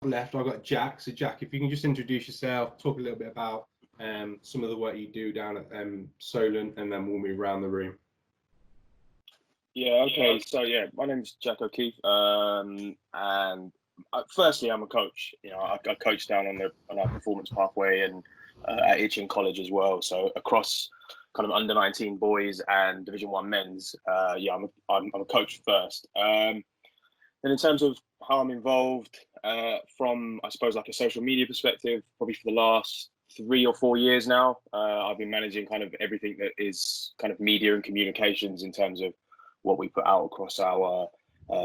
left, I've got Jack. So Jack, if you can just introduce yourself, talk a little bit about some of the work you do down at Solent, and then we'll move around the room. Yeah, okay. So yeah, my name's Jack O'Keefe, and firstly, I'm a coach. I coach down on our performance pathway and at Itching College as well. So across kind of under 19 boys and Division 1 men's, I'm a coach first. Then in terms of how I'm involved, from I suppose like a social media perspective, probably for the last 3 or 4 years now, I've been managing kind of everything that is kind of media and communications in terms of what we put out across our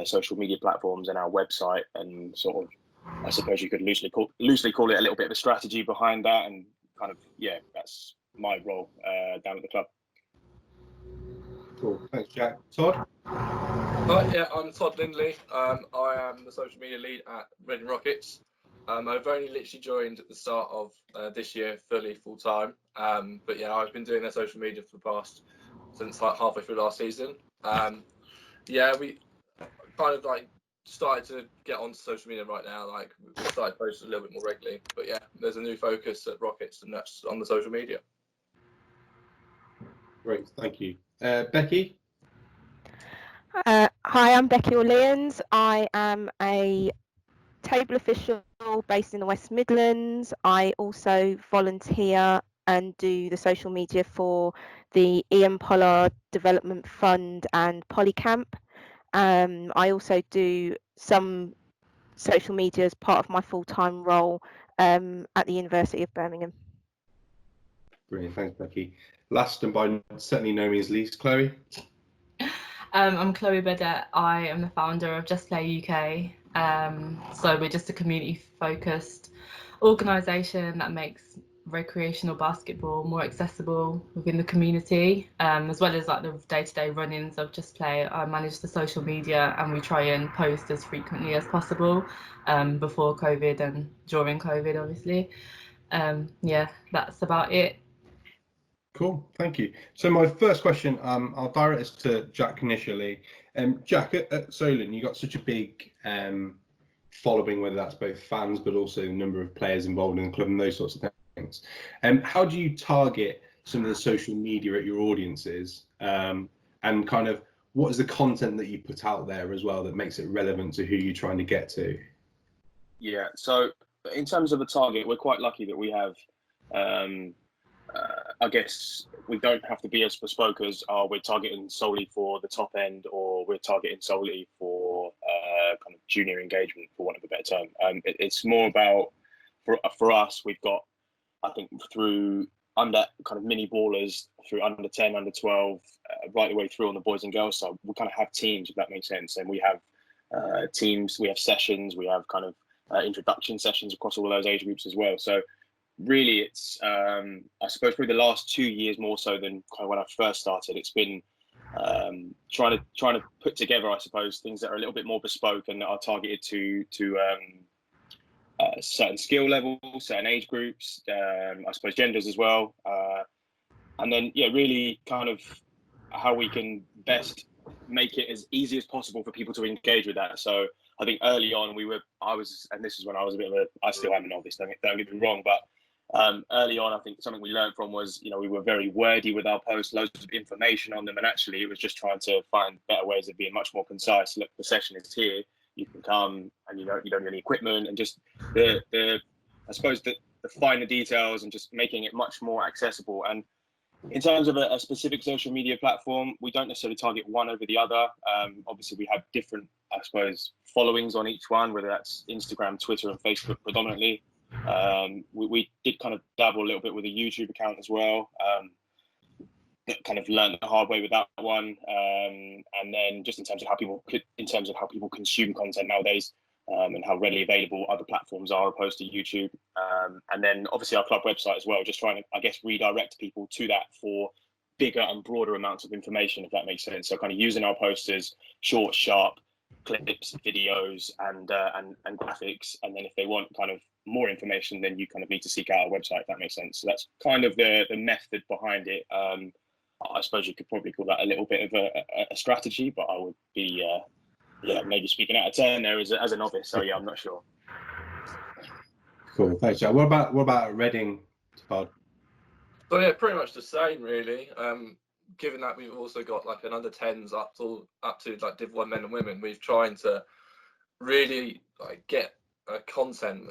social media platforms and our website, and sort of, I suppose you could loosely call it a little bit of a strategy behind that, and kind of, yeah, that's my role down at the club. Cool, thanks, Jack. Todd? Yeah, I'm Todd Lindley. I am the social media lead at Reading Rockets. I've only literally joined at the start of this year, fully full time. But yeah, I've been doing their social media for the past since like halfway through last season. Yeah, we kind of like started to get onto social media right now. Like we started posting a little bit more regularly. But yeah, there's a new focus at Rockets, and that's on the social media. Great, thank you. Becky? Hi, I'm Becky Orleans. I am a table official based in the West Midlands. I also volunteer and do the social media for the Ian Pollard Development Fund and Polycamp. I also do some social media as part of my full-time role at the University of Birmingham. Brilliant, thanks, Becky. Last and by certainly no means least, Chloe? I'm Choe Burdett. I am the founder of Just Play UK. So we're just a community-focused organisation that makes recreational basketball more accessible within the community, as well as like the day-to-day run-ins of Just Play. I manage the social media, and we try and post as frequently as possible before COVID and during COVID, obviously. Yeah, that's about it. Cool, thank you. So my first question, I'll direct this to Jack initially. Jack, at Solent, you got such a big following, whether that's both fans but also the number of players involved in the club and those sorts of things. How do you target some of the social media at your audiences, and kind of what is the content that you put out there as well that makes it relevant to who you're trying to get to? Yeah, so in terms of a target, we're quite lucky that we have I guess we don't have to be as bespoke as we're targeting solely for the top end, or we're targeting solely for kind of junior engagement, for want of a better term. It's more about, for us, we've got, I think, through under kind of mini ballers, through under 10, under 12, right the way through on the boys and girls side, we kind of have teams, if that makes sense. And we have teams, we have sessions, we have kind of introduction sessions across all of those age groups as well. So really, it's I suppose probably the last 2 years more so than kind of when I first started. It's been trying to put together, I suppose, things that are a little bit more bespoke and that are targeted to certain skill levels, certain age groups, I suppose genders as well, and then yeah, really kind of how we can best make it as easy as possible for people to engage with that. So I think early on and this is when I was a bit of I still am a novice, don't get me wrong, but early on, I think something we learned from was, we were very wordy with our posts, loads of information on them, and actually it was just trying to find better ways of being much more concise. Look, the session is here, you can come, and you don't need any equipment, and just the I suppose the finer details, and just making it much more accessible. And in terms of a specific social media platform, we don't necessarily target one over the other. Obviously, we have different, I suppose, followings on each one, whether that's Instagram, Twitter, and Facebook predominantly. We did kind of dabble a little bit with a YouTube account as well. Kind of learned the hard way with that one. And then just in terms of how people consume content nowadays, and how readily available other platforms are opposed to YouTube. And then obviously our club website as well, just trying to, I guess, redirect people to that for bigger and broader amounts of information, if that makes sense. So kind of using our posters, short, sharp clips, videos, and graphics. And then if they want kind of more information, then you kind of need to seek out our website, if that makes sense. So that's kind of the method behind it. I suppose you could probably call that a little bit of a strategy, but I would be maybe speaking out of turn there as a novice. So yeah, I'm not sure. Cool, thanks, Jack. What about Reading, Todd? So yeah, pretty much the same really. Given that we've also got like an under 10s up to like Div 1 men and women, we've trying to really like get content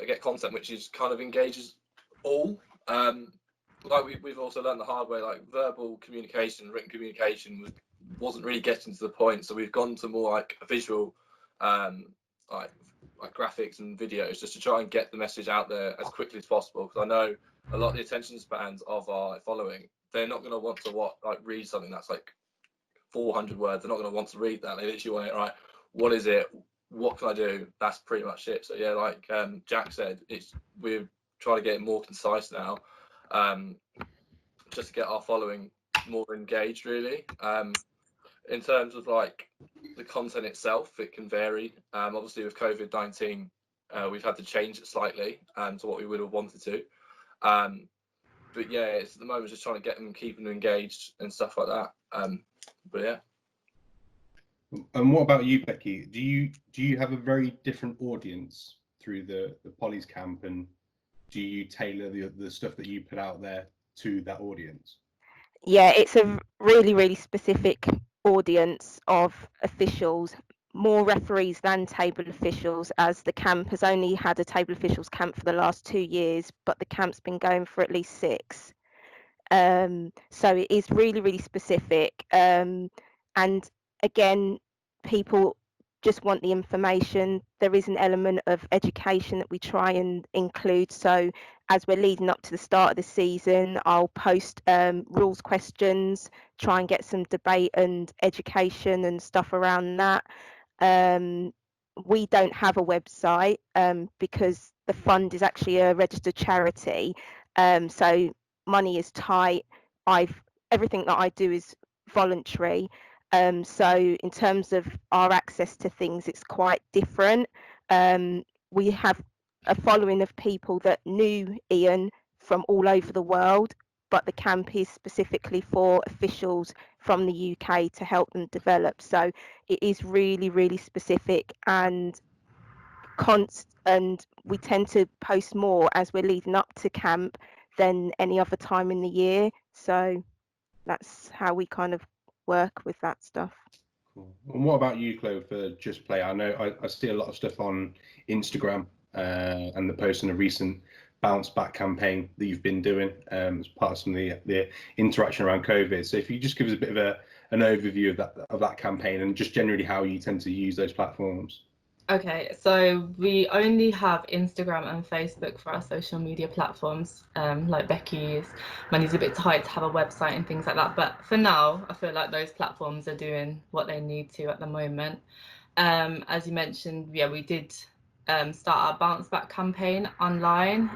which is kind of engages all. Like we've also learned the hard way, like verbal communication, written communication wasn't really getting to the point, so we've gone to more like a visual, like graphics and videos, just to try and get the message out there as quickly as possible, because I know a lot of the attention spans of our following, they're not going to want to read something that's like 400 words. They're not going to want to read that. They literally want it, right, what is it, what can I do? That's pretty much it. So yeah, like Jack said, we're trying to get it more concise now, just to get our following more engaged really. In terms of like the content itself, it can vary. Obviously with COVID-19, we've had to change it slightly to what we would have wanted to. But yeah, it's at the moment just trying to get them, keeping them engaged and stuff like that. But yeah. And what about you, Becky? Do you have a very different audience through the Polly's camp, and do you tailor the stuff that you put out there to that audience? Yeah, it's a really, really specific audience of officials, more referees than table officials, as the camp has only had a table officials camp for the last 2 years, but the camp's been going for at least 6. So it is really, really specific. And again, people just want the information. There is an element of education that we try and include. So as we're leading up to the start of the season, I'll post rules questions, try and get some debate and education and stuff around that. We don't have a website because the fund is actually a registered charity. So money is tight. Everything that I do is voluntary. So in terms of our access to things, it's quite different. We have a following of people that knew Ian from all over the world, but the camp is specifically for officials from the UK to help them develop. So it is really, really specific and we tend to post more as we're leading up to camp than any other time in the year. So that's how we kind of work with that stuff. Cool. And what about you, Chloe, for Just Play? I know I see a lot of stuff on Instagram and the post in a recent bounce back campaign that you've been doing as part of some of the interaction around COVID. So if you just give us a bit of an overview of that campaign and just generally how you tend to use those platforms. Okay, so we only have Instagram and Facebook for our social media platforms. Like Becky's, money's a bit tight to have a website and things like that. But for now, I feel like those platforms are doing what they need to at the moment. As you mentioned, yeah, we did start our bounce back campaign online.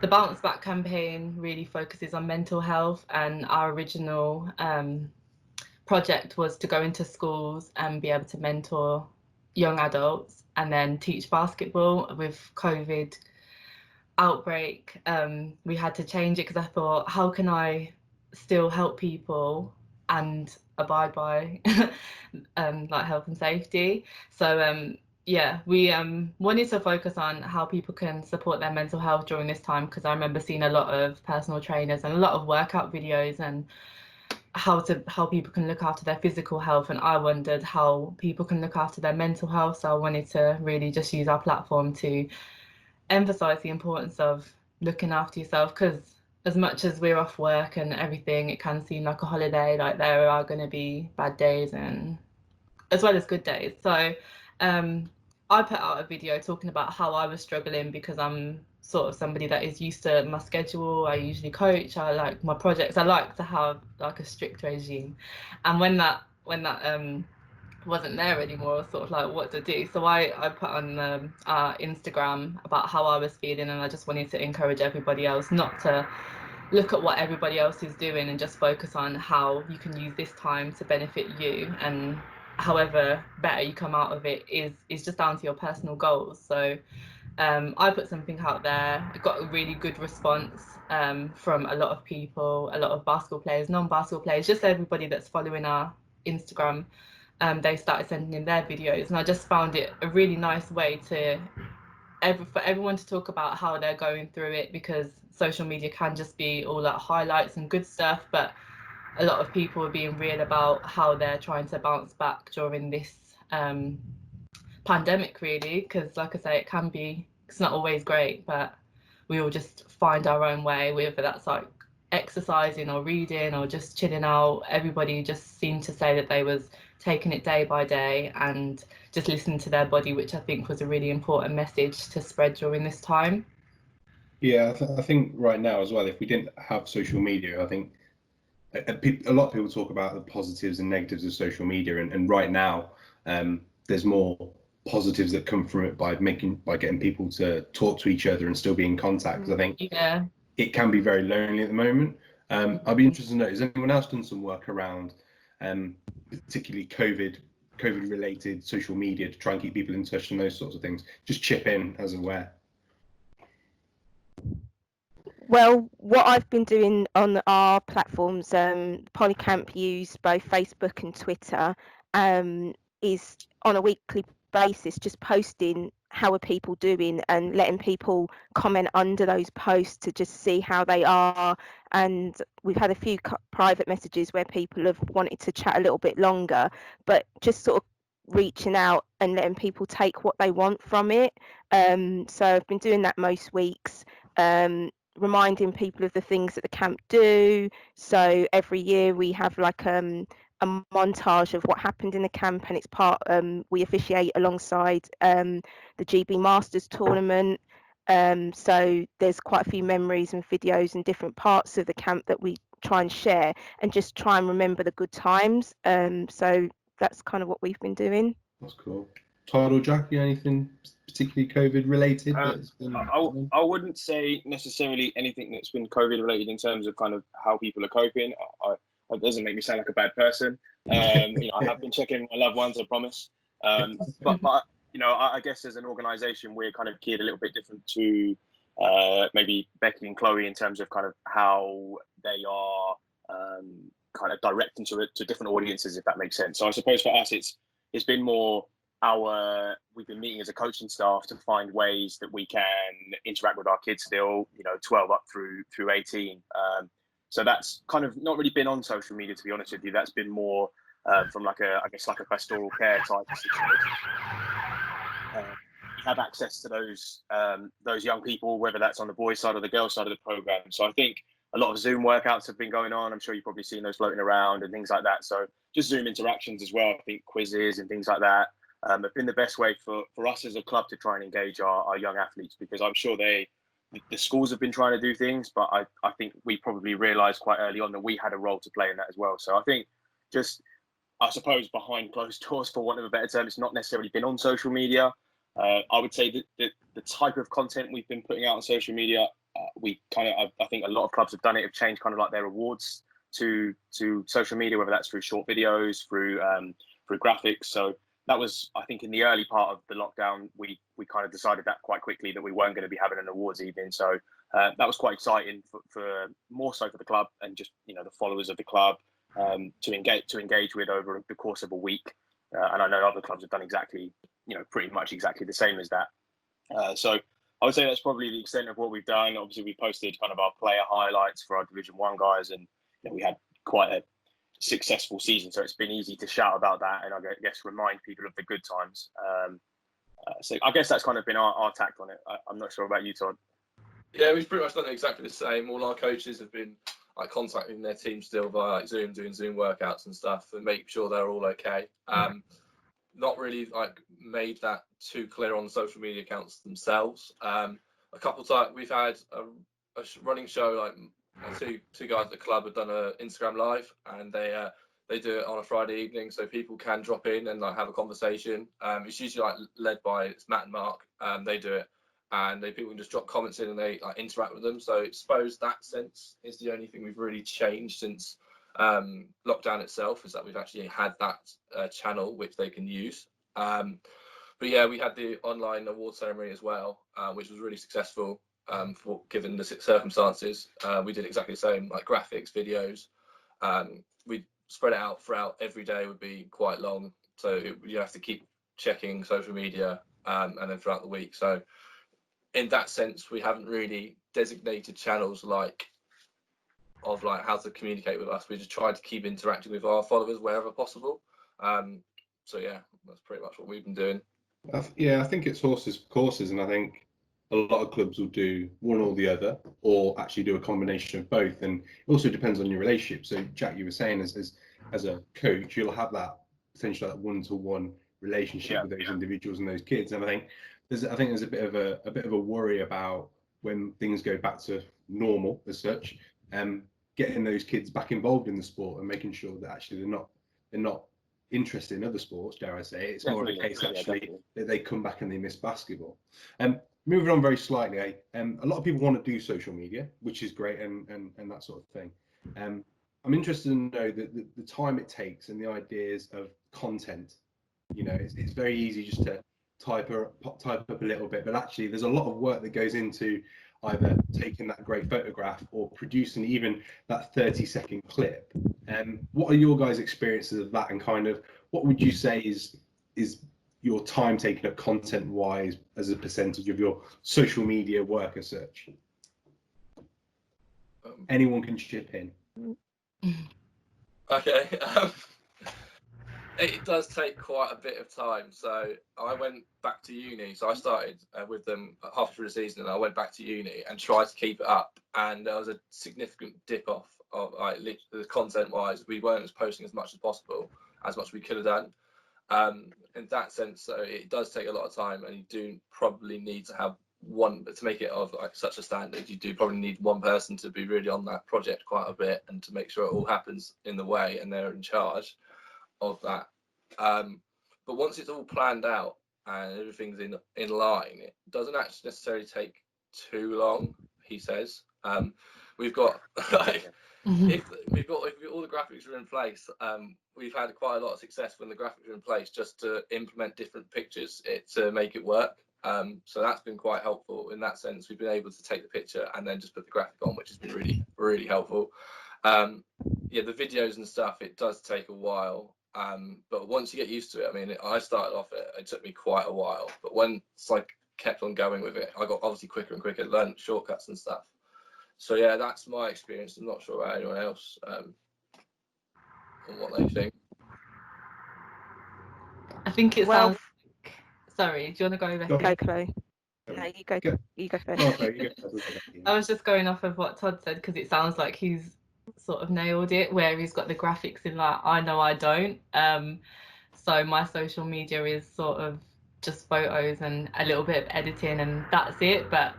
The bounce back campaign really focuses on mental health, and our original project was to go into schools and be able to mentor young adults and then teach basketball. With COVID outbreak, we had to change it because I thought, how can I still help people and abide by like health and safety? So yeah, we wanted to focus on how people can support their mental health during this time, because I remember seeing a lot of personal trainers and a lot of workout videos and how people can look after their physical health, and I wondered how people can look after their mental health. So I wanted to really just use our platform to emphasize the importance of looking after yourself, because as much as we're off work and everything, it can seem like a holiday. Like there are going to be bad days and as well as good days. So I put out a video talking about how I was struggling, because I'm sort of somebody that is used to my schedule. I usually coach, I like my projects, I like to have like a strict regime, and when that wasn't there anymore, I was sort of like, what to do. So I put on Instagram about how I was feeling, and I just wanted to encourage everybody else not to look at what everybody else is doing and just focus on how you can use this time to benefit you, and however better you come out of it is just down to your personal goals. So I put something out there. I got a really good response from a lot of people, a lot of basketball players, non-basketball players, just everybody that's following our Instagram. They started sending in their videos, and I just found it a really nice way to for everyone to talk about how they're going through it, because social media can just be all that highlights and good stuff, but a lot of people are being real about how they're trying to bounce back during this pandemic, really, because like I say, it's not always great, but we all just find our own way, whether that's like exercising or reading or just chilling out. Everybody just seemed to say that they was taking it day by day and just listening to their body, which I think was a really important message to spread during this time. Yeah, I think right now as well, if we didn't have social media, I think a lot of people talk about the positives and negatives of social media, and right now there's more positives that come from it by getting people to talk to each other and still be in contact. 'Cause I think it can be very lonely at the moment. I'd be interested to know, has anyone else done some work around particularly COVID related social media to try and keep people in touch and those sorts of things? Just chip in as and where. Well, what I've been doing on our platforms, Polycamp use both Facebook and Twitter, is on a weekly basis just posting how are people doing and letting people comment under those posts to just see how they are. And we've had a few private messages where people have wanted to chat a little bit longer, but just sort of reaching out and letting people take what they want from it. So I've been doing that most weeks. Reminding people of the things that the camp do. So every year we have like a montage of what happened in the camp, and it's we officiate alongside the GB Masters tournament. So there's quite a few memories and videos and different parts of the camp that we try and share and just try and remember the good times. So that's kind of what we've been doing. That's cool. Todd or Jackie, anything particularly COVID related? I wouldn't say necessarily anything that's been COVID related in terms of kind of how people are coping. It doesn't make me sound like a bad person. I have been checking my loved ones, I promise. But I guess as an organisation, we're kind of geared a little bit different to maybe Becky and Chloe in terms of kind of how they are kind of directing to different audiences, if that makes sense. So I suppose for us, it's been more we've been meeting as a coaching staff to find ways that we can interact with our kids still, 12 up through 18. So that's kind of not really been on social media, to be honest with you. That's been more from like a pastoral care type situation. We have access to those young people, whether that's on the boys' side or the girls' side of the program. So I think a lot of Zoom workouts have been going on. I'm sure you've probably seen those floating around and things like that. So just Zoom interactions as well. I think quizzes and things like that have been the best way for us as a club to try and engage our young athletes, because I'm sure the schools have been trying to do things, but I think we probably realised quite early on that we had a role to play in that as well. So I think I suppose behind closed doors, for want of a better term, it's not necessarily been on social media. I would say that the type of content we've been putting out on social media, I think a lot of clubs have done it, have changed kind of like their awards to social media, whether that's through short videos, through graphics. So that was, I think, in the early part of the lockdown, we kind of decided that quite quickly that we weren't going to be having an awards evening. So that was quite exciting for more so for the club and just the followers of the club to engage with over the course of a week. And I know other clubs have done exactly, pretty much exactly the same as that. So I would say that's probably the extent of what we've done. Obviously, we posted kind of our player highlights for our Division 1 guys, and we had quite a successful season, so it's been easy to shout about that and I guess remind people of the good times. So I guess that's kind of been our tact on it. I'm not sure about you, Todd. Yeah, we've pretty much done exactly the same. All our coaches have been contacting their team still via Zoom, doing Zoom workouts and stuff, and making sure they're all okay. Not really made that too clear on social media accounts themselves. A couple times we've had a running show, two guys at the club have done an Instagram live, and they do it on a Friday evening, so people can drop in and have a conversation. It's usually led by Matt and Mark. They do it, and people can just drop comments in and they interact with them. So I suppose that sense is the only thing we've really changed since lockdown itself, is that we've actually had that channel which they can use. But yeah, we had the online award ceremony as well, which was really successful. Given the circumstances, we did exactly the same, graphics, videos. We spread it out throughout. Every day would be quite long, so you have to keep checking social media, and then throughout the week. So in that sense, we haven't really designated channels of how to communicate with us. We just try to keep interacting with our followers wherever possible. So yeah, that's pretty much what we've been doing. Yeah, I think it's horses for courses, and I think a lot of clubs will do one or the other, or actually do a combination of both. And it also depends on your relationship. So, Jack, you were saying as a coach, you'll have that potentially that one-to-one relationship with those individuals and those kids. And I think there's a bit of a worry about when things go back to normal as such, getting those kids back involved in the sport and making sure that actually they're not interested in other sports, dare I say. It's more of a case actually that they come back and they miss basketball. Moving on very slightly, a lot of people want to do social media, which is great, and that sort of thing. I'm interested to know the time it takes and the ideas of content. You know, it's very easy just to type up a little bit, but actually there's a lot of work that goes into either taking that great photograph or producing even that 30-second clip. What are your guys' experiences of that, and kind of what would you say is your time taken up content wise as a percentage of your social media work as such? Anyone can chip in. Okay. It does take quite a bit of time. So I went back to uni. So I started with them halfway through the season, and I went back to uni and tried to keep it up. And there was a significant dip off of the content wise. We weren't posting as much as possible, as much as we could have done. In that sense, so it does take a lot of time, and you do probably need to have one to make it of such a standard. You do probably need one person to be really on that project quite a bit, and to make sure it all happens in the way, and they're in charge of that. But once it's all planned out and everything's in line, it doesn't actually necessarily take too long, he says. We've got if all the graphics are in place, we've had quite a lot of success when the graphics are in place, just to implement different pictures to make it work. So that's been quite helpful in that sense. We've been able to take the picture and then just put the graphic on, which has been really, really helpful. Yeah, the videos and stuff, it does take a while. But once you get used to it, I mean, I started off it took me quite a while, but once I kept on going with it, I got obviously quicker and quicker, learned shortcuts and stuff. So yeah, that's my experience. I'm not sure about anyone else and what they think. I think it sounds like... Sorry, do you want to go, Becky? Go, Chloe. No, you go first. I was just going off of what Todd said, because it sounds like he's sort of nailed it, where he's got the graphics in. I know I don't. So my social media is sort of just photos and a little bit of editing, and that's it. But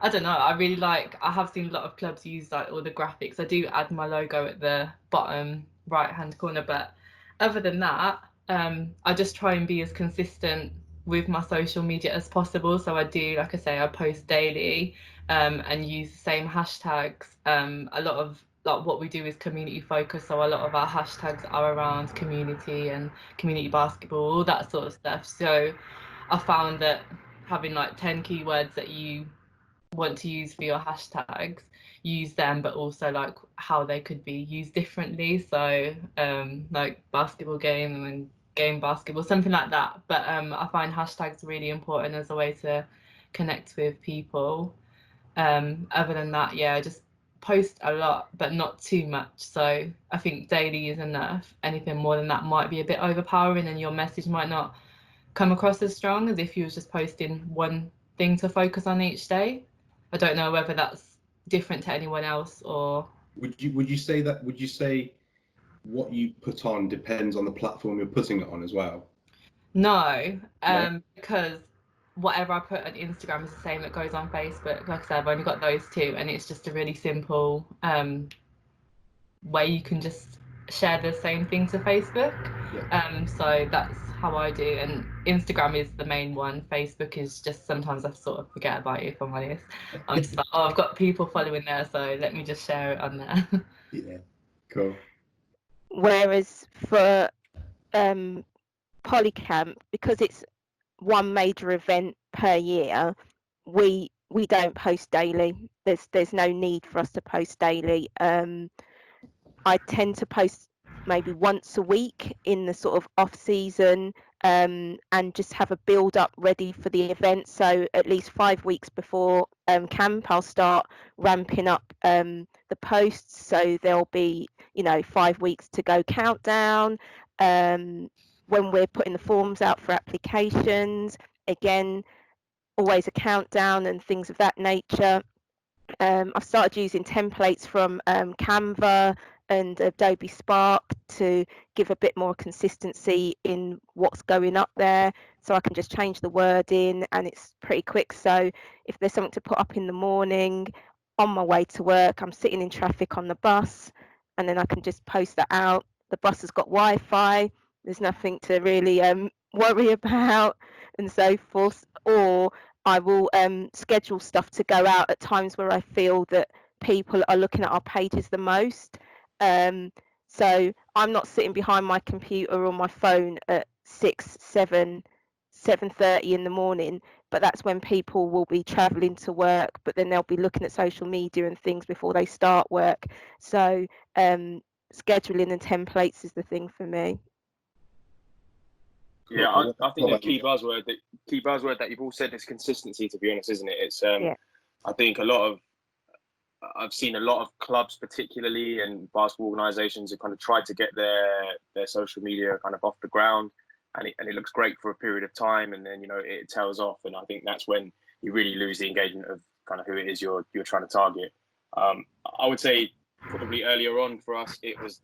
I don't know, I have seen a lot of clubs use all the graphics. I do add my logo at the bottom right hand corner, but other than that, I just try and be as consistent with my social media as possible. So I do, like I say, I post daily and use the same hashtags. A lot of what we do is community focused, so a lot of our hashtags are around community and community basketball, all that sort of stuff. So I found that having 10 keywords that you want to use for your hashtags, use them, but also how they could be used differently. So basketball game and then game basketball, something like that. But I find hashtags really important as a way to connect with people. Other than that, yeah, I just post a lot, but not too much. So I think daily is enough. Anything more than that might be a bit overpowering, and your message might not come across as strong as if you was just posting one thing to focus on each day. I don't know whether that's different to anyone else, or would you say what you put on depends on the platform you're putting it on as well? No, because whatever I put on Instagram is the same that goes on Facebook. Like I said, I've only got those two, and it's just a really simple way you can just share the same thing to Facebook. Yeah. So that's how I do, and Instagram is the main one. Facebook is just, sometimes I sort of forget about it, if I'm honest. I'm just like, I've got people following there, so let me just share it on there. Yeah, cool. Whereas for Polycamp, because it's one major event per year, we don't post daily. There's no need for us to post daily. I tend to post maybe once a week in the sort of off season, and just have a build up ready for the event. So at least 5 weeks before camp, I'll start ramping up the posts. So there'll be, 5 weeks to go countdown. When we're putting the forms out for applications, again, always a countdown and things of that nature. I've started using templates from Canva and Adobe Spark to give a bit more consistency in what's going up there, so I can just change the wording and it's pretty quick. So if there's something to put up in the morning on my way to work, I'm sitting in traffic on the bus, and then I can just post that out. The bus has got Wi-Fi, there's nothing to really worry about and so forth. Or I will schedule stuff to go out at times where I feel that people are looking at our pages the most. So I'm not sitting behind my computer or my phone at 6, 7, 7:30 in the morning, but that's when people will be traveling to work, but then they'll be looking at social media and things before they start work. So scheduling and templates is the thing for me. Yeah, I think the key buzzword that you've all said is consistency, to be honest, isn't it? It's I think I've seen a lot of clubs particularly and basketball organizations who kind of tried to get their social media kind of off the ground, and it looks great for a period of time, and then it tails off, and I think that's when you really lose the engagement of kind of who it is you're trying to target. I would say probably earlier on for us it was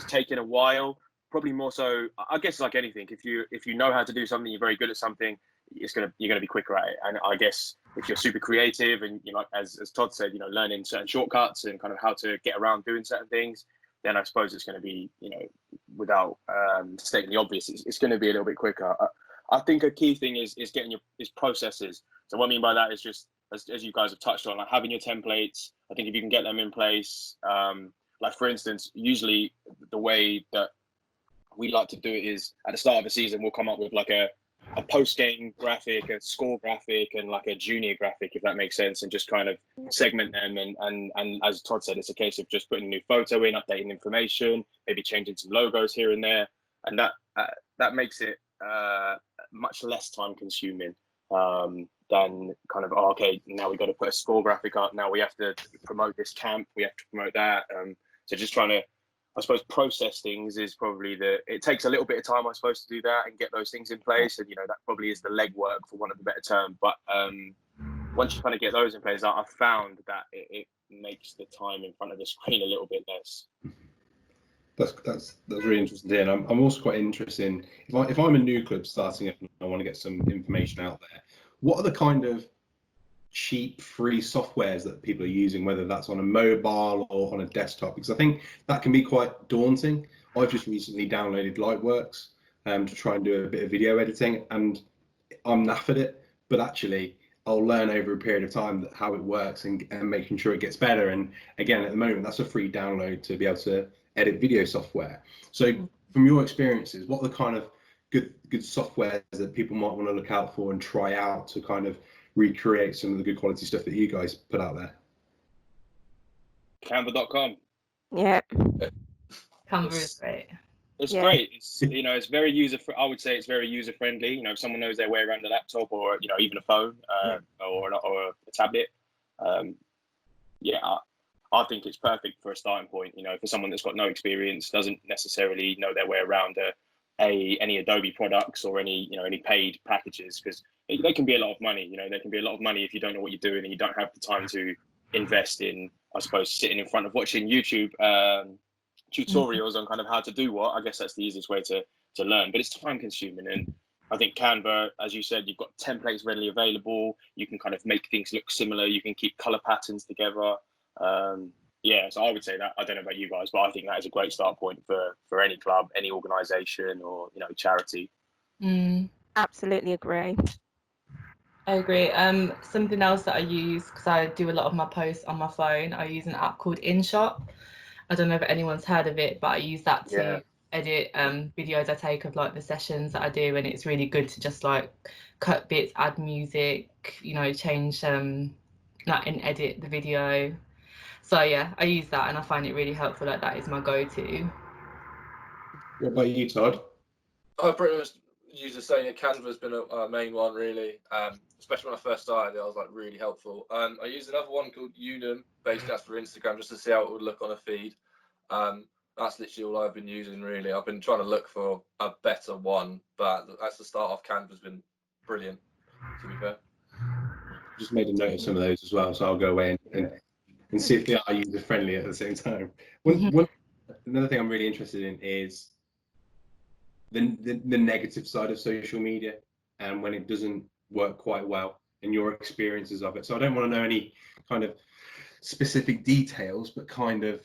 taking a while. Probably more so, I guess, like anything. If you know how to do something, you're very good at something, you're gonna be quicker at it. And I guess if you're super creative and as Todd said, learning certain shortcuts and kind of how to get around doing certain things, then I suppose it's going to be, without stating the obvious, it's going to be a little bit quicker. I think a key thing is getting your processes. So what I mean by that is just as you guys have touched on, like having your templates. I think if you can get them in place, like for instance, usually the way that we like to do it is at the start of the season, we'll come up with like a post-game graphic, a score graphic, and like a junior graphic, if that makes sense, and just kind of segment them. And as Todd said, it's a case of just putting a new photo in, updating information, maybe changing some logos here and there. And that makes it much less time consuming than kind of, okay, now we've got to put a score graphic up. Now we have to promote this camp. We have to promote that. So just trying to, I suppose, process things is probably it takes a little bit of time, I suppose, to do that and get those things in place. And, that probably is the legwork, for want of a better term. But once you kind of get those in place, I've found that it makes the time in front of the screen a little bit less. That's really interesting to hear. And I'm also quite interested in, if I'm a new club starting up and I want to get some information out there, what are the kind of cheap free softwares that people are using, whether that's on a mobile or on a desktop? Because I think that can be quite daunting. I've just recently downloaded Lightworks to try and do a bit of video editing, and I'm naff at it, but actually I'll learn over a period of time how it works and making sure it gets better. And again, at the moment, that's a free download to be able to edit video software. So from your experiences, what are the kind of good softwares that people might want to look out for and try out to kind of recreate some of the good quality stuff that you guys put out there? Canva.com. Yeah. Canva is great. It's great. It's it's very I would say it's very user friendly. If someone knows their way around a laptop or even a phone or a tablet, I think it's perfect for a starting point. For someone that's got no experience, doesn't necessarily know their way around any Adobe products or any paid packages, because they can be a lot of money. They can be a lot of money if you don't know what you're doing and you don't have the time to invest in, I suppose, sitting in front of watching YouTube tutorials on kind of how to do what. I guess that's the easiest way to learn, but it's time consuming. And I think Canva, as you said, you've got templates readily available. You can kind of make things look similar. You can keep color patterns together. So I would say that. I don't know about you guys, but I think that is a great start point for any club, any organization, or charity. Absolutely agree. I agree. Something else that I use, because I do a lot of my posts on my phone, I use an app called InShot. I don't know if anyone's heard of it, but I use that to edit videos I take of like the sessions that I do, and it's really good to just like cut bits, add music, change and edit the video. So yeah, I use that and I find it really helpful. Like that is my go-to. What about you, Todd? I pretty much user saying Canva has been a main one really, especially when I first started. It was like really helpful. I used another one called Unum, basically that's for Instagram, just to see how it would look on a feed. That's literally all I've been using really. I've been trying to look for a better one, but that's the start of. Canva's been brilliant, to be fair. Just made a note of some of those as well, so I'll go away and see if they are user friendly at the same time. Another thing I'm really interested in is the negative side of social media and when it doesn't work quite well and your experiences of it. So I don't want to know any kind of specific details, but kind of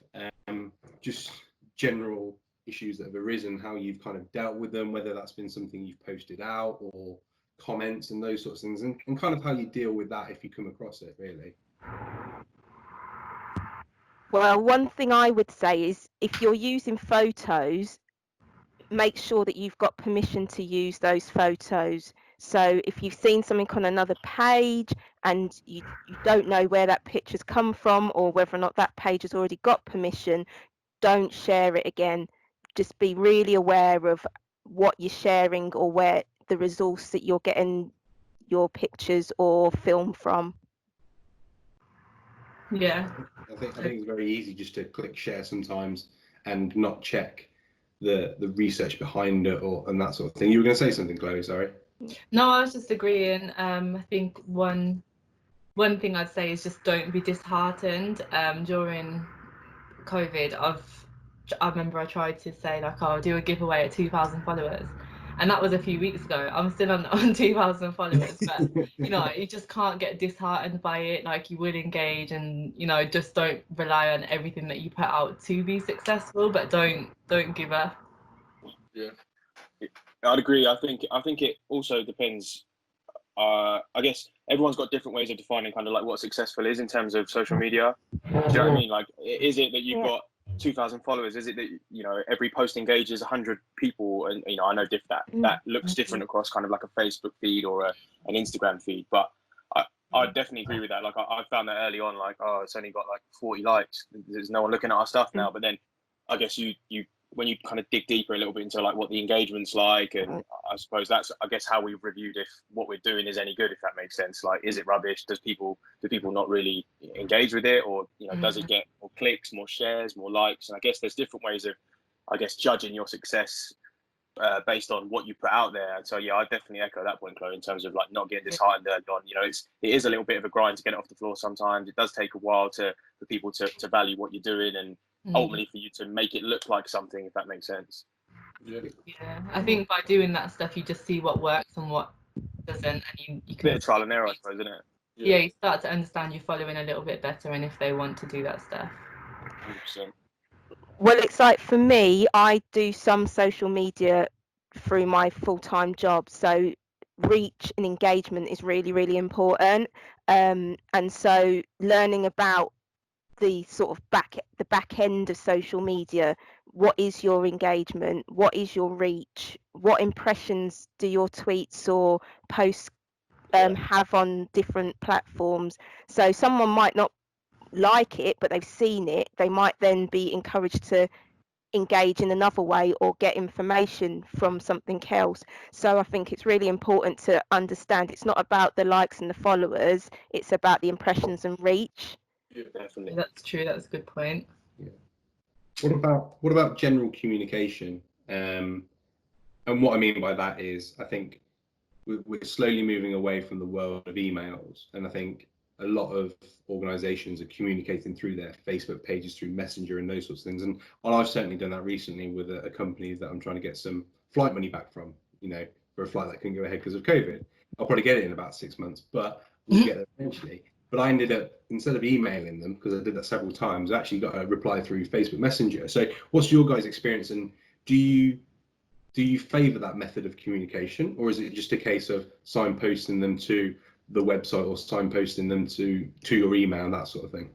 just general issues that have arisen, how you've kind of dealt with them, whether that's been something you've posted out or comments and those sorts of things, and kind of how you deal with that if you come across it, really. Well, one thing I would say is if you're using photos, make sure that you've got permission to use those photos. So if you've seen something on another page and you don't know where that picture's come from or whether or not that page has already got permission, don't share it again. Just be really aware of what you're sharing or where the resource that you're getting your pictures or film from. Yeah. I think it's very easy just to click share sometimes and not check the research behind it and that sort of thing. You were going to say something, Chloe, sorry. No, I was just agreeing. I think one thing I'd say is just don't be disheartened. During COVID, I remember I tried to say like, I'll do a giveaway at 2,000 followers, and that was a few weeks ago. I'm still on 2,000 followers, but you know, you just can't get disheartened by it. Like, you will engage, and you know, just don't rely on everything that you put out to be successful, but don't give up. Yeah, I'd agree. I think it also depends. I guess everyone's got different ways of defining kind of like what successful is in terms of social media. Do you know what I mean? Like, is it that you've got 2,000 followers? Is it that, you know, every post engages 100 people? And, you know, I know that looks different across kind of like a Facebook feed or an Instagram feed. But I definitely agree with that. Like, I found that early on, like, oh, it's only got like 40 likes. There's no one looking at our stuff now. But then I guess you when you kind of dig deeper a little bit into like what the engagement's like, and I suppose that's, I guess, how we've reviewed if what we're doing is any good, if that makes sense. Like, is it rubbish? Do people not really engage with it, or, you know, does it get more clicks, more shares, more likes? And I guess there's different ways of, I guess, judging your success based on what you put out there. And so yeah, I definitely echo that point, Chloe, in terms of like not getting disheartened early on. You know, it is a little bit of a grind to get it off the floor sometimes. It does take a while for people to value what you're doing, and ultimately for you to make it look like something, if that makes sense. yeah. I think by doing that stuff, you just see what works and what doesn't, and you can Bit of trial and error, I suppose, isn't it? Yeah, you start to understand your following a little bit better, and if they want to do that stuff. 100%. Well, it's like, for me, I do some social media through my full-time job, so reach and engagement is really, really important. And so learning about the sort of back end of social media, what is your engagement, what is your reach, what impressions do your tweets or posts have on different platforms. So someone might not like it, but they've seen it, they might then be encouraged to engage in another way or get information from something else. So I think it's really important to understand it's not about the likes and the followers, it's about the impressions and reach. Yeah, Definitely. That's true. That's a good point. Yeah. What about general communication? And what I mean by that is, I think we're slowly moving away from the world of emails, and I think a lot of organizations are communicating through their Facebook pages, through Messenger and those sorts of things. And I've certainly done that recently with a company that I'm trying to get some flight money back from, you know, for a flight that couldn't go ahead because of COVID. I'll probably get it in about 6 months, but we'll get it eventually. But I ended up, instead of emailing them, because I did that several times, I actually got a reply through Facebook Messenger. So what's your guys' experience, and do you favour that method of communication, or is it just a case of signposting them to the website or signposting them to your email and that sort of thing?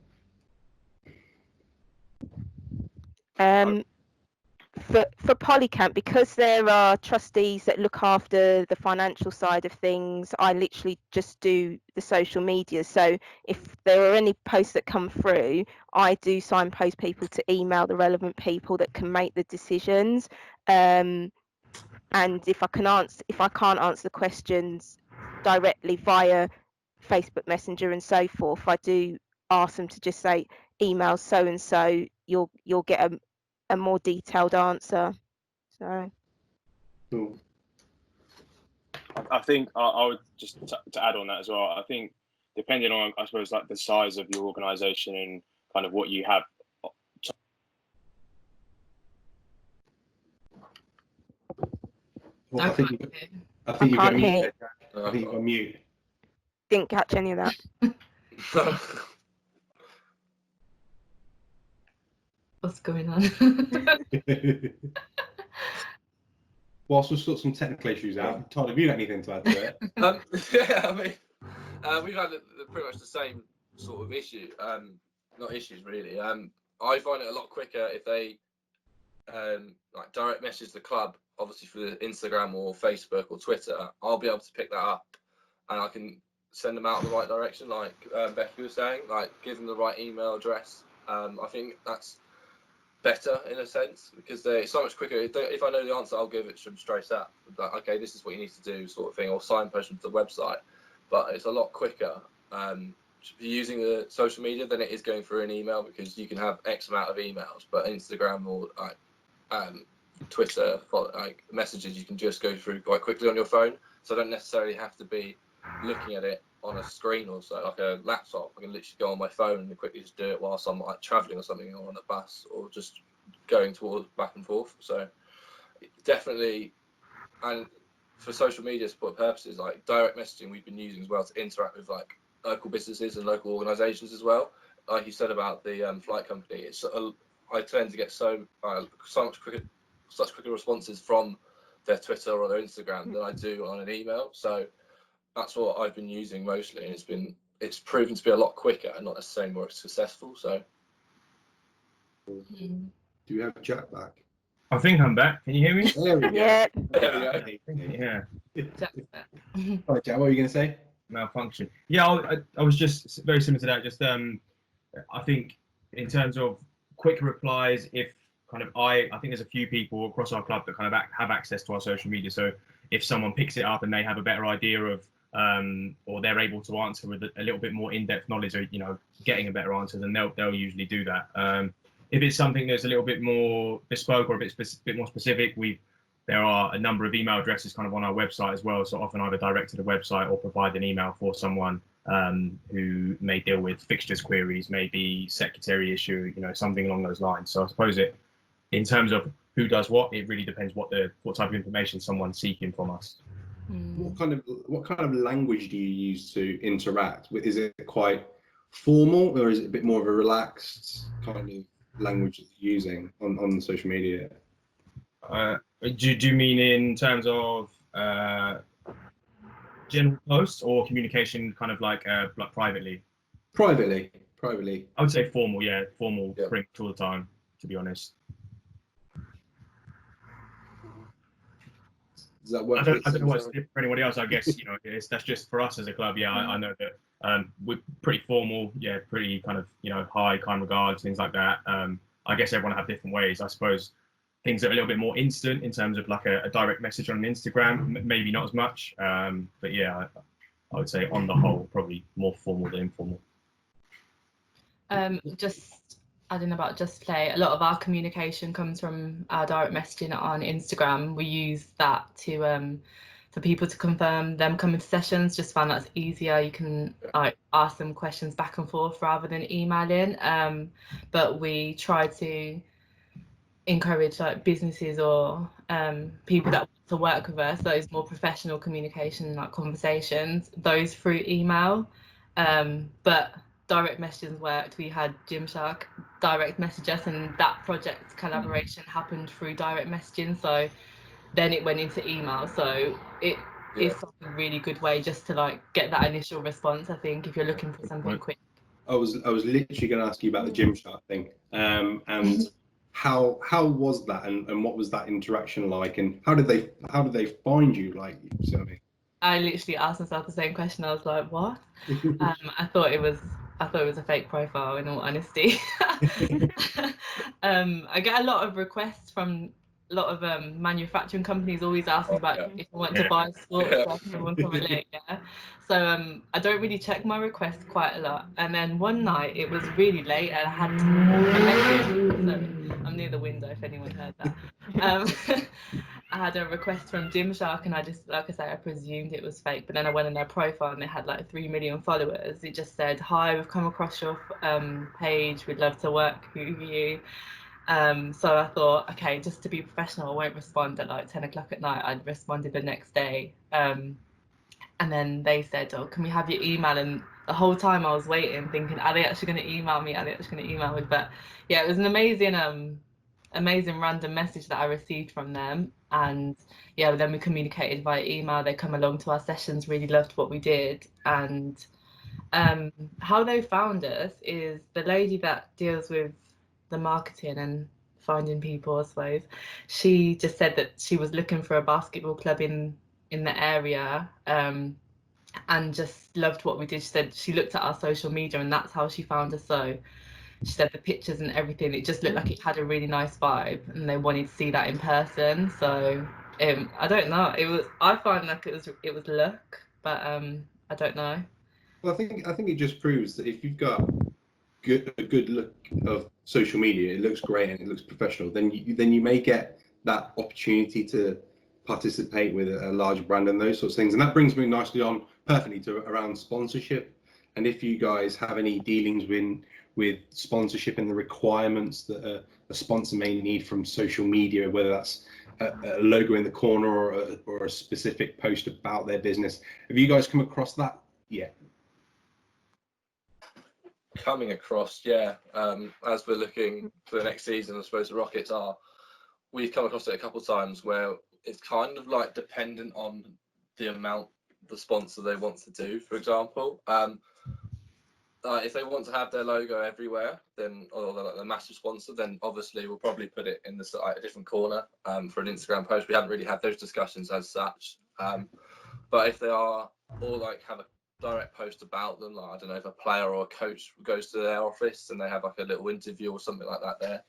For Polycamp, because there are trustees that look after the financial side of things, I literally just do the social media. So if there are any posts that come through, I do signpost people to email the relevant people that can make the decisions. and if I can't answer the questions directly via Facebook Messenger and so forth, I do ask them to just say email so and so. You'll get a more detailed answer. So Cool. I think I would just to add on that as well. I think depending on, I suppose, like the size of your organisation and kind of what you have. Well, I think you're I going to can't mute. hear. I think you're on mute. Didn't catch any of that. What's going on? Whilst we've got some technical issues out, Todd, have you got anything to add to it? Yeah, I mean, we've had pretty much the same sort of issue. Not issues really. I find it a lot quicker if they like direct message the club, obviously through Instagram or Facebook or Twitter. I'll be able to pick that up, and I can send them out in the right direction, like Becky was saying, like give them the right email address. I think that's better in a sense because it's so much quicker. If I know the answer, I'll give it to them straight up. Like, okay, this is what you need to do, sort of thing, or signpost them to the website. But it's a lot quicker using the social media than it is going through an email, because you can have X amount of emails, but Instagram or Twitter, like messages, you can just go through quite quickly on your phone. So I don't necessarily have to be looking at it on a screen or so, like a laptop. I can literally go on my phone and quickly just do it whilst I'm like traveling or something, or on a bus, or just going towards back and forth. So definitely, and for social media support purposes, like direct messaging we've been using as well to interact with like local businesses and local organisations as well. Like you said about the flight company, it's I tend to get so much quicker, such quicker responses from their Twitter or their Instagram than I do on an email. So that's what I've been using mostly, and it's proven to be a lot quicker and not necessarily more successful. So, Do we have Jack back? I think I'm back. Can you hear me? There we go. Yeah. there we go. Yeah. All right, Jack, what were you going to say? Malfunction. Yeah, I was just very similar to that. Just I think in terms of quick replies, if kind of I think there's a few people across our club that kind of have access to our social media. So if someone picks it up and they have a better idea of or they're able to answer with a little bit more in-depth knowledge, or getting a better answer, then they'll usually do that. If it's something that's a little bit more bespoke or a bit more specific, there are a number of email addresses kind of on our website as well. So often either direct to the website or provide an email for someone who may deal with fixtures queries, maybe secretary issue, something along those lines. So I suppose in terms of who does what, it really depends what type of information someone's seeking from us. What kind of language do you use to interact? Is it quite formal, or is it a bit more of a relaxed kind of language that you're using on the social media? Do you mean in terms of general posts or communication, kind of like privately? Privately. I would say formal, formal, Yeah. pretty much all the time, to be honest. Does that work? I don't know what's different for anybody else. I guess that's just for us as a club. Yeah, I know that we're pretty formal. Yeah, pretty kind of high, kind regards, things like that. I guess everyone have different ways. I suppose things that are a little bit more instant in terms of like a direct message on Instagram, maybe not as much. But yeah, I would say on the whole, probably more formal than informal. Just adding about Just Play, a lot of our communication comes from our direct messaging on Instagram. We use that to for people to confirm them coming to sessions. Just found that's easier. You can ask them questions back and forth rather than emailing. But we try to encourage like businesses or people that want to work with us, those more professional communication, like conversations, those through email. But direct messages worked. We had Gymshark direct message us, and that project collaboration happened through direct messaging. So then it went into email. So it is a really good way just to like get that initial response. I think if you're looking for something quick. I was literally going to ask you about the Gymshark thing, and how was that, and what was that interaction like, and how did they find you? Like, I literally asked myself the same question. I was like, what? I thought it was a fake profile, in all honesty. I get a lot of requests from lot of manufacturing companies always ask me about if I want to Yeah. buy sports stuff, everyone can relate, yeah. So I don't really check my requests quite a lot. And then one night it was really late and I had a message. Sorry, I'm near the window if anyone heard that. I had a request from Gymshark and I just, like I say, I presumed it was fake, but then I went on their profile and they had like 3 million followers. It just said, "Hi, we've come across your page, we'd love to work with you." So I thought, okay, just to be professional, I won't respond at like 10 o'clock at night. I responded the next day. And then they said, "Oh, can we have your email?" And the whole time I was waiting, thinking, are they actually going to email me? Are they actually going to email me? But yeah, it was an amazing random message that I received from them. And yeah, then we communicated via email. They come along to our sessions, really loved what we did. And how they found us is the lady that deals with the marketing and finding people, I suppose. She just said that she was looking for a basketball club in the area, and just loved what we did. She said she looked at our social media and that's how she found us. So she said the pictures and everything, it just looked like it had a really nice vibe and they wanted to see that in person. So I don't know, I find like it was luck, but I don't know. Well, I think it just proves that if you've got a good look of social media, it looks great and it looks professional, then you may get that opportunity to participate with a large brand and those sorts of things. And that brings me nicely on perfectly to around sponsorship. And if you guys have any dealings with sponsorship and the requirements that a sponsor may need from social media, whether that's a logo in the corner or a specific post about their business, have you guys come across that yet? Coming across, yeah. As we're looking for the next season, I suppose the Rockets are. We've come across it a couple of times where it's kind of like dependent on the amount the sponsor they want to do. For example, if they want to have their logo everywhere, then or the massive sponsor, then obviously we'll probably put it in a different corner for an Instagram post. We haven't really had those discussions as such. But if they are or like have a direct post about them, like I don't know, if a player or a coach goes to their office and they have like a little interview or something like that there,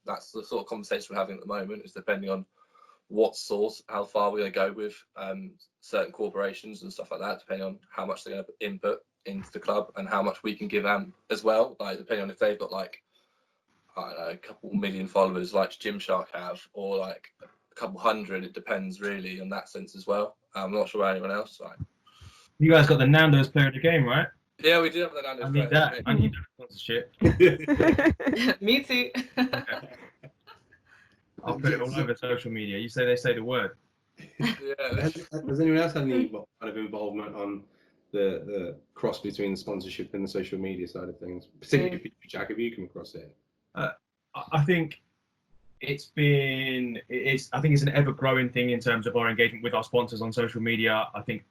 that's the sort of conversation we're having at the moment. Is depending on what source, how far we're going to go with certain corporations and stuff like that, depending on how much they're going to input into the club and how much we can give them as well, like depending on if they've got like, I don't know, a couple million followers like Gymshark have, or like a couple hundred. It depends really on that sense as well. I'm not sure about anyone else. Like, You guys got the Nando's player of the game, right? yeah, we do have the Nando's. I need that. I need that sponsorship. Me too. I'll put it all over social media. You say they say the word. Yeah. Has anyone else had any kind of involvement on the cross between the sponsorship and the social media side of things? Particularly if you, Jack, have you come across it? I think I think it's an ever-growing thing in terms of our engagement with our sponsors on social media. I think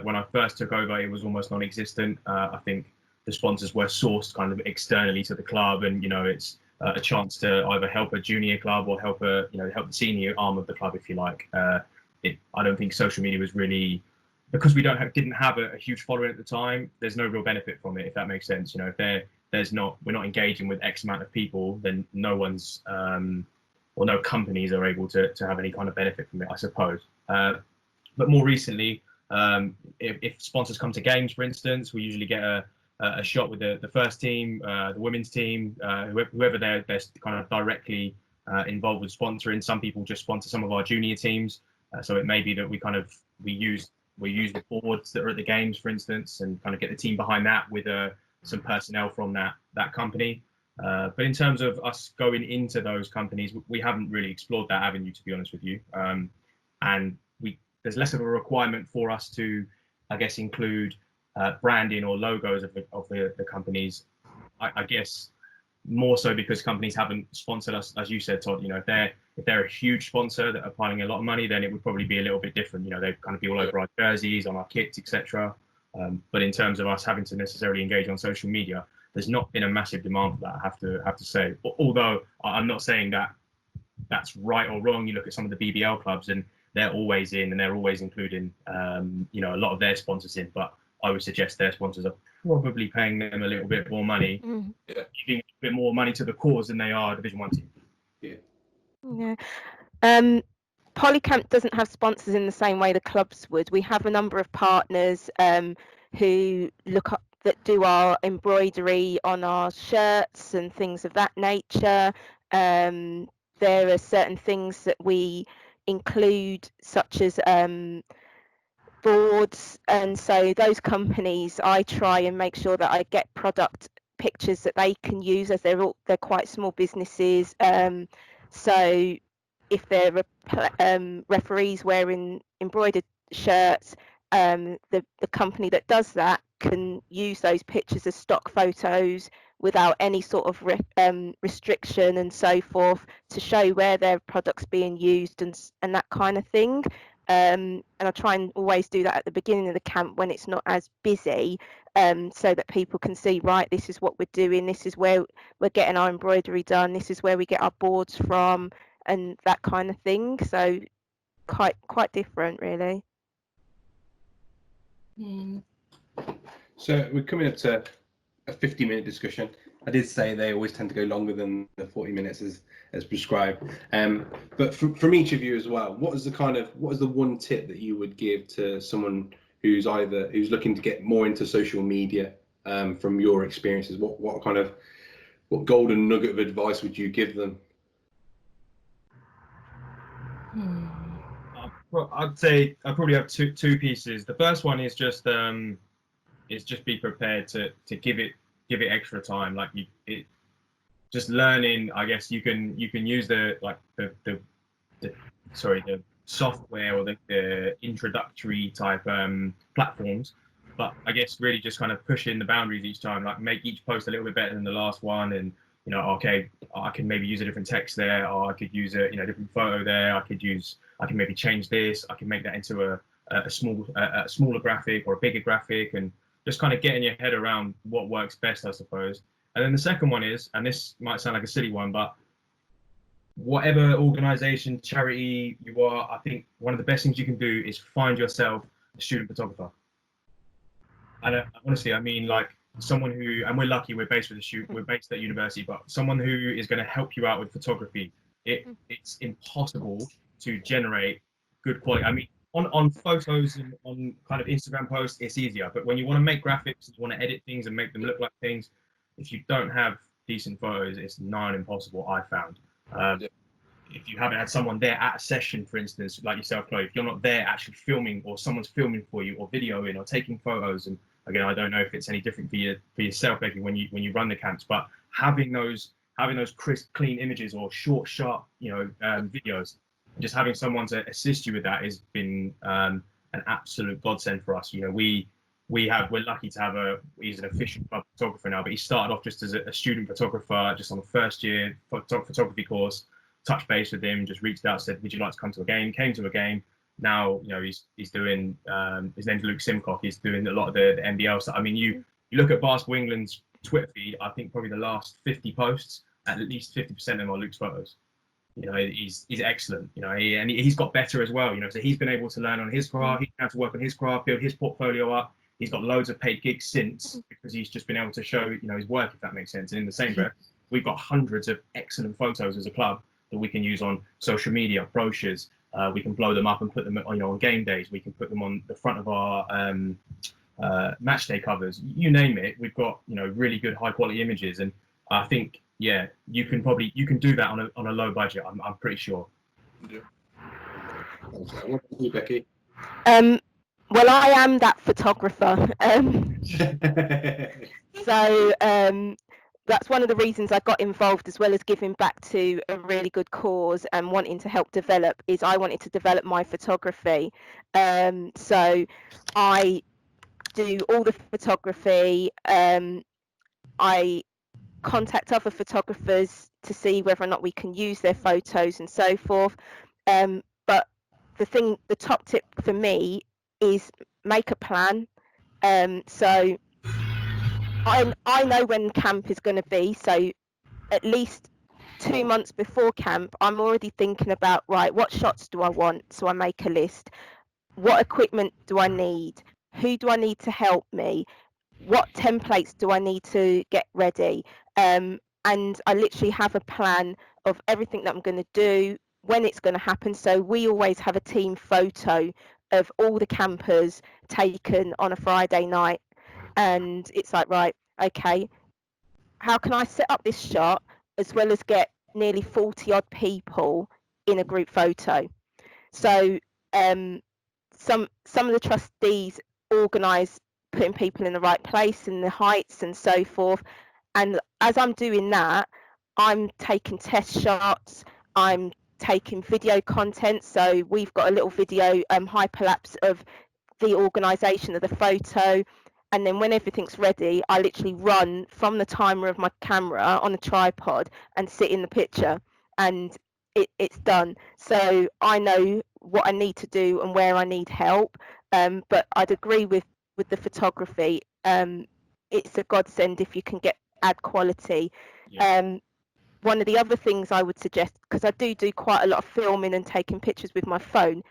when I first took over, it was almost non-existent. I think the sponsors were sourced kind of externally to the club, and it's a chance to either help a junior club or help help the senior arm of the club, if you like. I don't think social media was really, because we didn't have a huge following at the time. There's no real benefit from it, if that makes sense. If we're not engaging with X amount of people, then no one's or no companies are able to have any kind of benefit from it, I suppose. But more recently, if sponsors come to games, for instance, we usually get a shot with the first team, the women's team, whoever they're kind of directly involved with sponsoring. Some people just sponsor some of our junior teams, so it may be that we use the boards that are at the games, for instance, and kind of get the team behind that with some personnel from that company. But in terms of us going into those companies, we haven't really explored that avenue, to be honest with you. And there's less of a requirement for us to, I guess, include branding or logos of the companies. I guess more so because companies haven't sponsored us, as you said, Todd. If they're a huge sponsor that are piling a lot of money, then it would probably be a little bit different. They'd kind of be all over our jerseys, on our kits, etc. But in terms of us having to necessarily engage on social media, there's not been a massive demand for that, I have to say. Although I'm not saying that that's right or wrong. You look at some of the BBL clubs and they're always in and they're always including a lot of their sponsors in, but I would suggest their sponsors are probably paying them a little bit more money, giving a bit more money to the cause than they are Division 1 team. Yeah. Yeah. Polycamp doesn't have sponsors in the same way the clubs would. We have a number of partners who that do our embroidery on our shirts and things of that nature. There are certain things that we include, such as boards, and so those companies, I try and make sure that I get product pictures that they can use, as they're quite small businesses. So if there are referees wearing embroidered shirts, the company that does that can use those pictures as stock photos without any sort of restriction and so forth, to show where their product's being used and that kind of thing. And I try and always do that at the beginning of the camp when it's not as busy, so that people can see, right, this is what we're doing, this is where we're getting our embroidery done, this is where we get our boards from, and that kind of thing. So quite different, really. So we're coming up to a 50-minute discussion. I did say they always tend to go longer than the 40 minutes as prescribed. But from each of you as well, what is the one tip that you would give to someone who's looking to get more into social media, from your experiences? What golden nugget of advice would you give them? Well, I'd say I probably have two pieces. The first one is just be prepared to give it extra time. Like just learning. I guess you can use the software or the introductory type platforms, but I guess really just kind of pushing the boundaries each time. Like make each post a little bit better than the last one, and okay, I can maybe use a different text there, or I could use a different photo there. I can maybe change this. I can make that into a smaller graphic or a bigger graphic, and just kind of getting your head around what works best, I suppose. And then the second one is, and this might sound like a silly one, but whatever organization, charity you are, I think one of the best things you can do is find yourself a student photographer. And honestly, I mean, like someone who, and we're lucky, we're based at university, but someone who is going to help you out with photography. It's impossible to generate good quality. I mean, on photos and on kind of Instagram posts, it's easier. But when you want to make graphics, you want to edit things and make them look like things, if you don't have decent photos, it's nigh on impossible, I found. If you haven't had someone there at a session, for instance, like yourself, Chloe, if you're not there actually filming, or someone's filming for you or videoing or taking photos, and again, I don't know if it's any different for yourself, Becky, when you run the camps, but having those crisp, clean images or short, sharp, videos, just having someone to assist you with that has been an absolute godsend for us. We're lucky to have he's an official club photographer now, but he started off just as a student photographer, just on the first year photography course. Touched base with him, just reached out, said, would you like to come to a game? Came to a game. Now, he's doing, his name's Luke Simcock. He's doing a lot of the NBL stuff. I mean, you look at Basketball England's Twitter feed, I think probably the last 50 posts, at least 50% of them are Luke's photos. He's excellent, and he's got better as well, so he's been able to learn on his craft, he's had to work on his craft, build his portfolio up. He's got loads of paid gigs since, because he's just been able to show, his work, if that makes sense. And in the same breath, we've got hundreds of excellent photos as a club that we can use on social media, brochures. We can blow them up and put them on game days. We can put them on the front of our match day covers. You name it. We've got really good high quality images, and I think you can do that on a low budget. I'm pretty sure. Yeah. What about you, Becky? Well, I am that photographer. So that's one of the reasons I got involved, as well as giving back to a really good cause and wanting to help develop, is I wanted to develop my photography. So I do all the photography. I contact other photographers to see whether or not we can use their photos and so forth. But the top tip for me is make a plan. So I know when camp is going to be, so at least 2 months before camp, I'm already thinking about, right, what shots do I want? So I make a list. What equipment do I need? Who do I need to help me? What templates do I need to get ready? And I literally have a plan of everything that I'm going to do, when it's going to happen. So we always have a team photo of all the campers taken on a Friday night, and it's like, right, okay, how can I set up this shot as well as get nearly 40 odd people in a group photo? So some of the trustees organise putting people in the right place and the heights and so forth. And as I'm doing that, I'm taking test shots, I'm taking video content. So we've got a little video hyperlapse of the organisation of the photo. And then when everything's ready, I literally run from the timer of my camera on a tripod and sit in the picture, and it's done. So I know what I need to do and where I need help. But I'd agree with the photography. It's a godsend if you can add quality. Yeah. One of the other things I would suggest, because I do quite a lot of filming and taking pictures with my phone,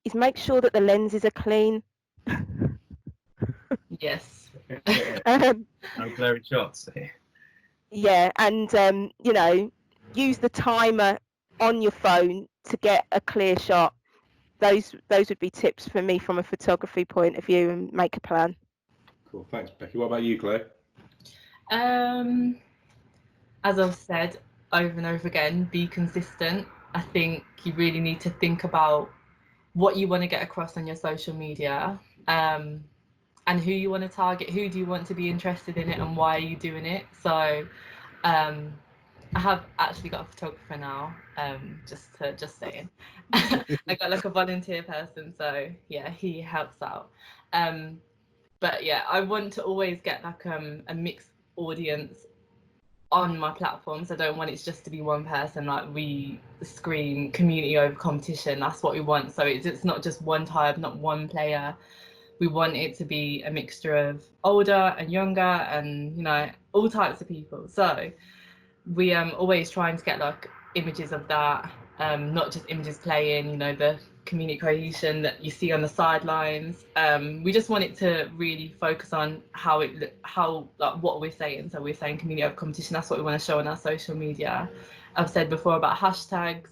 is make sure that the lenses are clean. Yes. No blurry shots. Yeah, and use the timer on your phone to get a clear shot. Those would be tips for me from a photography point of view, and make a plan. Cool, thanks, Becky. What about you, Chloe? As I've said over and over again, be consistent. I think you really need to think about what you want to get across on your social media, and who you want to target. Who do you want to be interested in it, and why are you doing it? So I have actually got a photographer now, just saying. I got like a volunteer person, so yeah, he helps out. But yeah, I want to always get like a mixed audience on my platforms. I don't want it just to be one person. Like, we scream community over competition. That's what we want. So it's not just one type, not one player. We want it to be a mixture of older and younger, and all types of people. So we always trying to get like images of that, not just images playing, the community cohesion that you see on the sidelines. We just want it to really focus on how like what we're saying. So we're saying community of competition. That's what we want to show on our social media. I've said before about hashtags.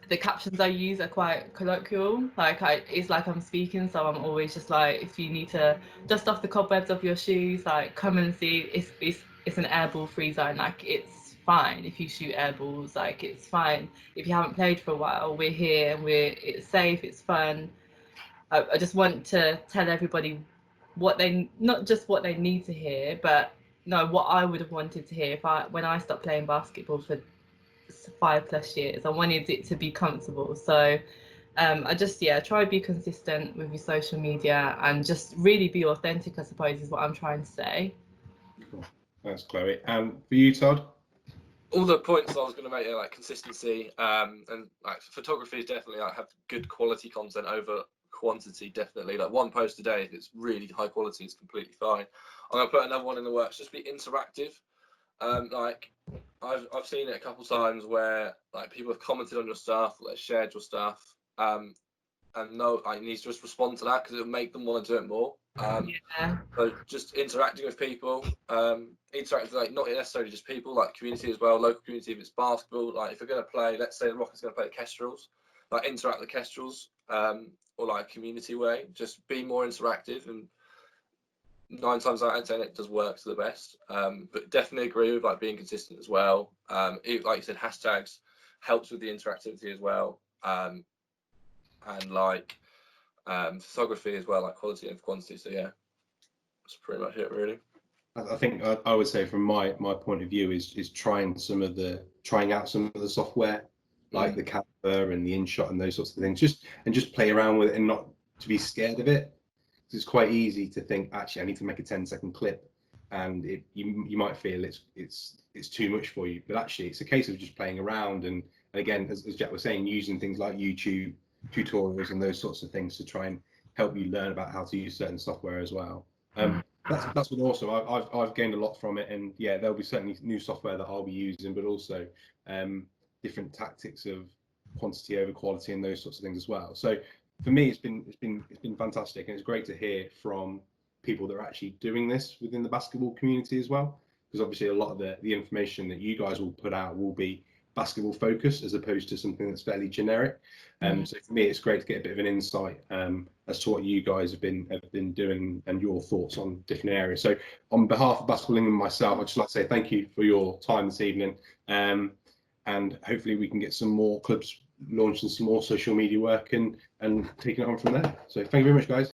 The captions I use are quite colloquial. It's like I'm speaking, so I'm always just like, if you need to dust off the cobwebs of your shoes, like, come and see. It's an airball free zone. Like, it's fine if you shoot airballs. Like, it's fine if you haven't played for a while. We're here and it's safe. It's fun. I just want to tell everybody not just what they need to hear, but what I would have wanted to hear when I stopped playing basketball for 5+ years. I wanted it to be comfortable. So I just try to be consistent with your social media and just really be authentic, I suppose, is what I'm trying to say. Cool. Thanks, Chloe. And for you, Todd? All the points I was going to make are like consistency, and like photography is definitely like have good quality content over quantity. Definitely, like one post a day, if it's really high quality, it's completely fine. I'm gonna put another one in the works. Just be interactive. Like I've seen it a couple times where like people have commented on your stuff, or they've shared your stuff, and you need to just respond to that because it'll make them want to do it more. So just interacting with people, interacting with, like, not necessarily just people, like community as well, local community. If it's basketball, like if you're going to play, let's say the Rockets going to play the Kestrels, like interact with the Kestrels, or like community way. Just be more interactive, and 9 times out of 10 it does work to the best. But definitely agree with like being consistent as well. Like you said, hashtags helps with the interactivity as well, and like photography as well, like quality and quantity. So yeah, that's pretty much it, really. I think I would say from my point of view is trying out some of the software, like the camera and the InShot and those sorts of things, just play around with it and not to be scared of it. It's quite easy to think, actually, I need to make a 10-second clip, and you might feel it's too much for you, but actually it's a case of just playing around, and again, as Jack was saying, using things like YouTube tutorials and those sorts of things to try and help you learn about how to use certain software as well. That's been awesome. I've gained a lot from it, and yeah, there'll be certainly new software that I'll be using, but also different tactics of quantity over quality and those sorts of things as well. So for me, it's been fantastic, and it's great to hear from people that are actually doing this within the basketball community as well, because obviously a lot of the information that you guys will put out will be basketball focused as opposed to something that's fairly generic. So for me, it's great to get a bit of an insight as to what you guys have been doing and your thoughts on different areas. So on behalf of Basketball England and myself, I'd just like to say thank you for your time this evening, and hopefully we can get some more clubs launching some more social media work and taking it on from there. So thank you very much, guys.